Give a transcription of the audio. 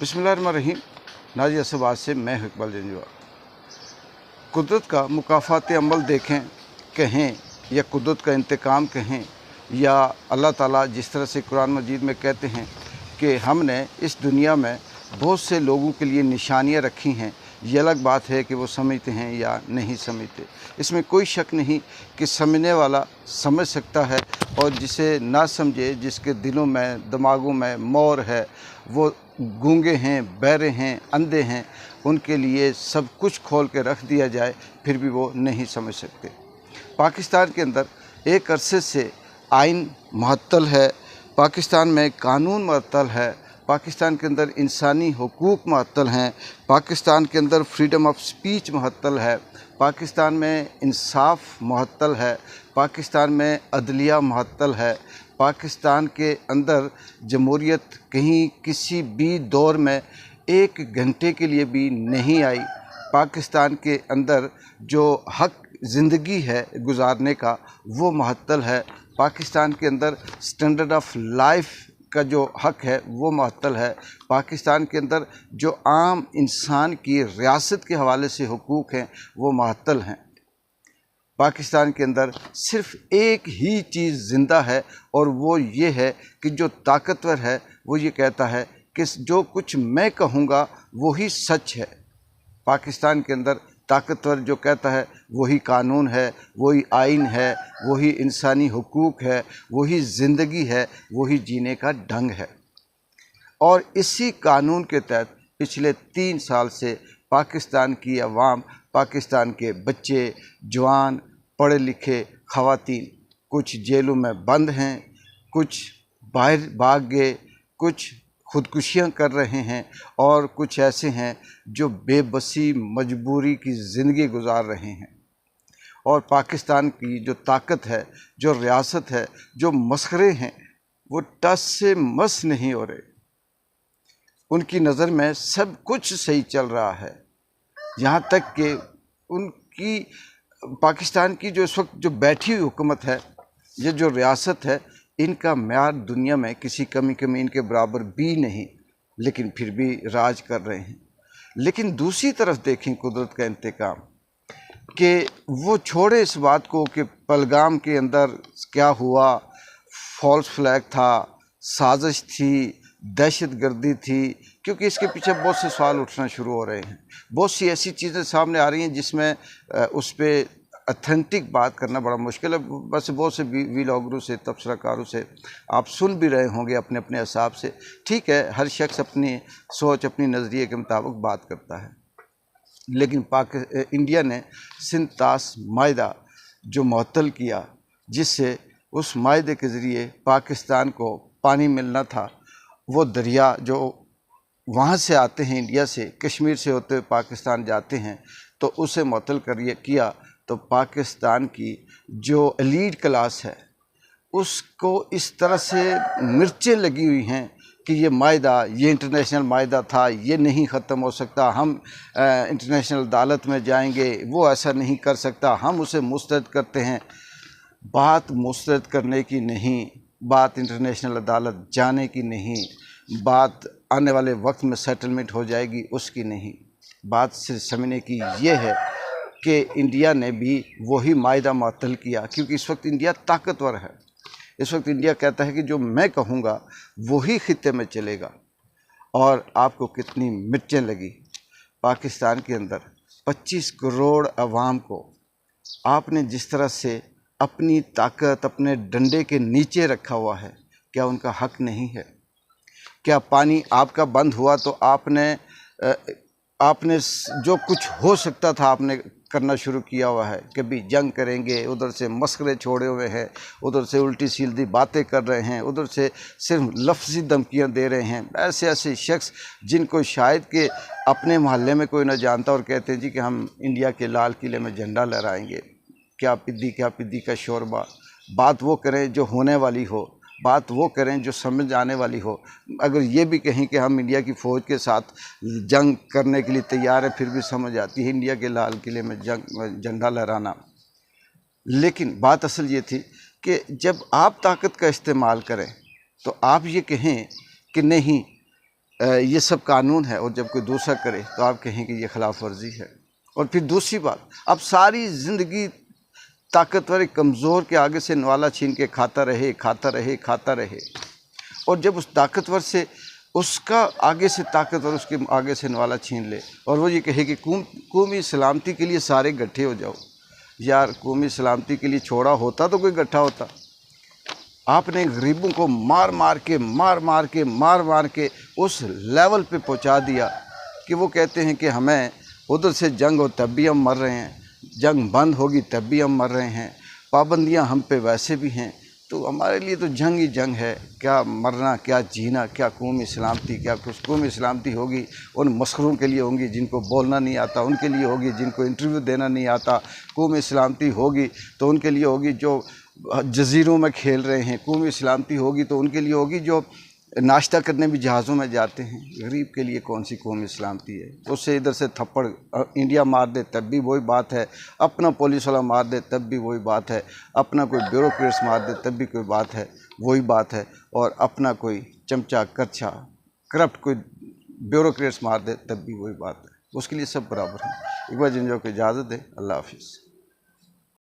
बिस्मिल्लाहिर्रहमानिर्रहीम। नाज़िर असबाद से मैं हूं इकबाल जंजुआ। कुदरत का मुकाफ़ात अमल देखें कहें या कुदरत का इंतकाम कहें या अल्लाह ताला जिस तरह से कुरान मजीद में कहते हैं कि हमने इस दुनिया में बहुत से लोगों के लिए निशानियां रखी हैं, ये अलग बात है कि वो समझते हैं या नहीं समझते। इसमें कोई शक नहीं कि समझने वाला समझ सकता है और जिसे ना समझे, जिसके दिलों में दिमागों में मोर है, वो गूंगे हैं, बहरे हैं, अंधे हैं, उनके लिए सब कुछ खोल के रख दिया जाए फिर भी वो नहीं समझ सकते। पाकिस्तान के अंदर एक अरसे से आइन मुअत्तल है, पाकिस्तान में कानून मुअत्तल है, पाकिस्तान के अंदर इंसानी हुकूक मुअत्तल हैं, पाकिस्तान के अंदर फ्रीडम ऑफ स्पीच मुअत्तल है, पाकिस्तान में इंसाफ मुअत्तल है, पाकिस्तान में अदलिया मुअत्तल है, पाकिस्तान के अंदर जमहूरियत कहीं किसी भी दौर में एक घंटे के लिए भी नहीं आई। पाकिस्तान के अंदर जो हक ज़िंदगी है गुजारने का वो मुअत्तल है। पाकिस्तान के अंदर स्टैंडर्ड ऑफ लाइफ का जो हक है वो मुअत्तल है। पाकिस्तान के अंदर जो आम इंसान की रियासत के हवाले से हुकूक हैं वो मुअत्तल हैं। पाकिस्तान के अंदर सिर्फ़ एक ही चीज़ ज़िंदा है और वो ये है कि जो ताकतवर है वो ये कहता है कि जो कुछ मैं कहूँगा वही सच है। पाकिस्तान के अंदर ताकतवर जो कहता है वही कानून है, वही आइन है, वही इंसानी हुकूक है, वही ज़िंदगी है, वही जीने का ढंग है। और इसी कानून के तहत पिछले 3 साल से पाकिस्तान की अवाम, पाकिस्तान के बच्चे, जवान, पढ़े लिखे ख़वातीन कुछ जेलों में बंद हैं, कुछ बाहर भाग गए, कुछ ख़ुदकुशियाँ कर रहे हैं और कुछ ऐसे हैं जो बेबसी मजबूरी की ज़िंदगी गुजार रहे हैं। और पाकिस्तान की जो ताकत है, जो रियासत है, जो मसखरे हैं, वो टस से मस नहीं हो रहे। उनकी नज़र में सब कुछ सही चल रहा है, यहाँ तक कि उनकी पाकिस्तान की जो इस वक्त जो बैठी हुई हुकूमत है, ये जो रियासत है, इनका म्यार दुनिया में किसी कमी इनके बराबर भी नहीं, लेकिन फिर भी राज कर रहे हैं। लेकिन दूसरी तरफ देखें कुदरत का इंतकाम कि वो छोड़े इस बात को कि पहलगाम के अंदर क्या हुआ, फॉल्स फ्लैग था, साजिश थी, दहशत गर्दी थी, क्योंकि इसके पीछे बहुत से सवाल उठना शुरू हो रहे हैं। बहुत सी ऐसी चीज़ें सामने आ रही हैं जिसमें उस पर ऑथेंटिक बात करना बड़ा मुश्किल है। बस बहुत से व्लॉगरों से, तबसराकारों से आप सुन भी रहे होंगे अपने अपने हिसाब से। ठीक है, हर शख्स अपनी सोच, अपनी नज़रिए के मुताबिक बात करता है, लेकिन इंडिया ने सिंतास मायदा जो मुअत्तल किया, जिससे उस मायदे के ज़रिए पाकिस्तान को पानी मिलना था, वो दरिया जो वहाँ से आते हैं, इंडिया से, कश्मीर से होते हुए पाकिस्तान जाते हैं, तो उसे मुअत्तल किया तो पाकिस्तान की जो एलीट क्लास है उसको इस तरह से मिर्चें लगी हुई हैं कि ये मायदा, ये इंटरनेशनल मायदा था, ये नहीं ख़त्म हो सकता, हम इंटरनेशनल अदालत में जाएंगे, वो ऐसा नहीं कर सकता, हम उसे मुस्तरद करते हैं। बात मुस्तरद करने की नहीं, बात इंटरनेशनल अदालत जाने की नहीं, बात आने वाले वक्त में सेटलमेंट हो जाएगी उसकी नहीं। बात सिर्फ समझने की ये है कि इंडिया ने भी वही मायदा मुअत्तल किया, क्योंकि इस वक्त इंडिया ताकतवर है। इस वक्त इंडिया कहता है कि जो मैं कहूँगा वही खित्ते में चलेगा। और आपको कितनी मिर्चें लगी पाकिस्तान के अंदर 25 करोड़ अवाम को आपने जिस तरह से अपनी ताकत अपने डंडे के नीचे रखा हुआ है, क्या उनका हक नहीं है? क्या पानी आपका बंद हुआ तो आपने जो कुछ हो सकता था आपने करना शुरू किया हुआ है? कभी जंग करेंगे, उधर से मस्करे छोड़े हुए हैं, उधर से उल्टी सीधी बातें कर रहे हैं, उधर से सिर्फ लफ्ज़ी धमकियां दे रहे हैं। ऐसे शख्स जिनको शायद कि अपने मोहल्ले में कोई ना जानता और कहते हैं जी कि हम इंडिया के लाल किले में झंडा लहराएंगे। क्या पिद्दी का शोरबा। बात वो करें जो होने वाली हो, बात वो करें जो समझ आने वाली हो। अगर ये भी कहें कि हम इंडिया की फ़ौज के साथ जंग करने के लिए तैयार है, फिर भी समझ आती है इंडिया के लाल किले में झंडा लहराना। लेकिन बात असल ये थी कि जब आप ताकत का इस्तेमाल करें तो आप ये कहें कि नहीं, یہ سب قانون ہے، اور جب کوئی دوسرا کرے تو آپ کہیں کہ یہ خلاف ورزی ہے۔ اور پھر دوسری بات، اب ساری زندگی طاقتور کمزور کے آگے سے نوالا چھین کے کھاتا رہے، اور جب اس طاقتور سے اس کا آگے سے طاقتور اس کے آگے سے نوالا چھین لے، اور وہ یہ کہے کہ قومی سلامتی کے لیے سارے گٹھے ہو جاؤ۔ یار قومی سلامتی کے لیے چھوڑا ہوتا تو کوئی گٹھا ہوتا؟ آپ نے غریبوں کو مار مار کے اس لیول پہ پہنچا دیا کہ وہ کہتے ہیں کہ ہمیں ادھر سے جنگ ہو تب بھی ہم مر رہے ہیں، جنگ بند ہوگی تب بھی ہم مر رہے ہیں، پابندیاں ہم پہ ویسے بھی ہیں، تو ہمارے لیے تو جنگ ہی جنگ ہے، کیا مرنا کیا جینا، کیا قومی سلامتی، کیا کچھ قومی سلامتی ہوگی ان مسخروں کے لیے ہوگی جن کو بولنا نہیں آتا، ان کے لیے ہوگی جن کو انٹرویو دینا نہیں آتا، قومی سلامتی ہوگی تو ان کے لیے ہوگی جو جزیروں میں کھیل رہے ہیں، قومی سلامتی ہوگی تو ان کے لیے ہوگی جو ناشتہ کرنے بھی جہازوں میں جاتے ہیں۔ غریب کے لیے کون سی قومی سلامتی ہے؟ اس سے ادھر سے تھپڑ انڈیا مار دے تب بھی وہی بات ہے، اپنا پولیس والا مار دے تب بھی وہی بات ہے، اپنا کوئی بیوروکریٹس مار دے تب بھی کوئی بات ہے، وہی بات ہے، اور اپنا کوئی چمچہ کرچھا کرپٹ کوئی بیوروکریٹس مار دے تب بھی وہی بات ہے۔ اس کے لیے سب برابر ہیں۔ اقبال جنجوع کو اجازت دے، اللہ حافظ۔